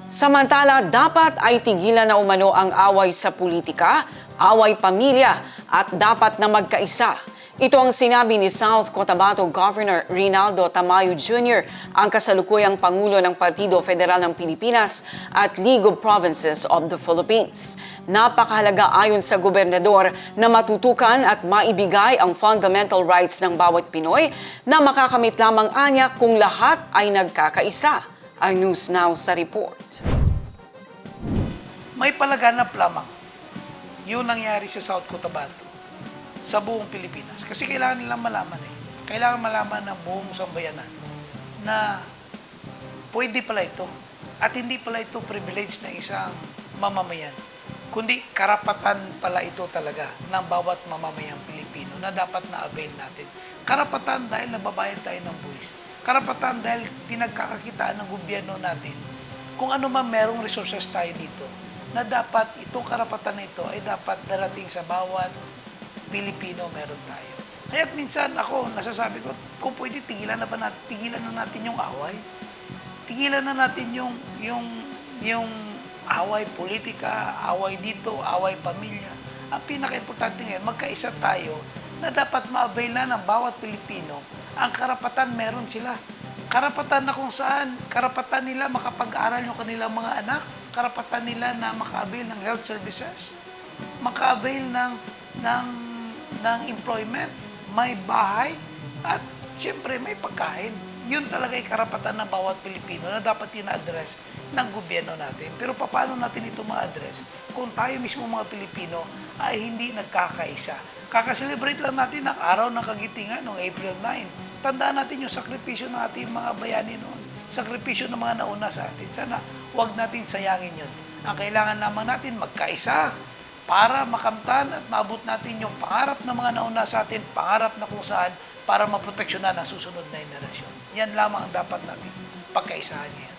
Samantala, dapat ay tigilan na umano ang away sa politika, away pamilya at dapat na magkaisa. Ito ang sinabi ni South Cotabato Governor Rinaldo Tamayo Jr., ang kasalukuyang Pangulo ng Partido Federal ng Pilipinas at League of Provinces of the Philippines. Napakahalaga ayon sa gobernador na matutukan at maibigay ang fundamental rights ng bawat Pinoy na makakamit lamang anya kung lahat ay nagkakaisa. Ang News Now sa report. May palaganap lamang yun nangyari sa South Cotabato sa buong Pilipinas. Kasi kailangan nilang malaman Kailangan malaman ng buong sambayanan na pwede pala ito. At hindi pala ito privilege ng isang mamamayan. Kundi karapatan pala ito talaga ng bawat mamamayang Pilipino na dapat na-avail natin. Karapatan dahil nababayad tayo ng buwis. Karapatan dahil pinagkakakitaan ng gobyerno natin kung ano man merong resources tayo dito na dapat itong karapatan na ito ay dapat darating sa bawat Pilipino meron tayo. Kaya't minsan ako, nasasabi ko, kung pwede, tigilan na natin yung away. Tigilan na natin yung away politika, away dito, away pamilya. Ang pinaka-importante ngayon, magkaisa tayo na dapat ma-avail na ng bawat Pilipino. Ang karapatan meron sila. Karapatan na kung saan, karapatan nila makapag-aral yung kanilang mga anak, karapatan nila na maka-avail ng health services, maka-avail ng employment, may bahay, at siyempre may pagkain. Yun talaga ay karapatan ng bawat Pilipino na dapat ina-address ng gobyerno natin. Pero paano natin ito ma-address kung tayo mismo mga Pilipino ay hindi nagkakaisa? Kakaselebrate lang natin ang araw ng kagitingan noong April 9. Tandaan natin yung sakripisyo ng ating mga bayani noon. Sakripisyo ng mga nauna sa atin. Sana huwag natin sayangin yun. Ang kailangan naman natin magkaisa para makamtan at maabot natin yung pangarap ng mga nauna sa atin, pangarap na kung saan para maproteksyonan ang susunod na henerasyon. Yan lamang ang dapat natin pagkaisahan niya.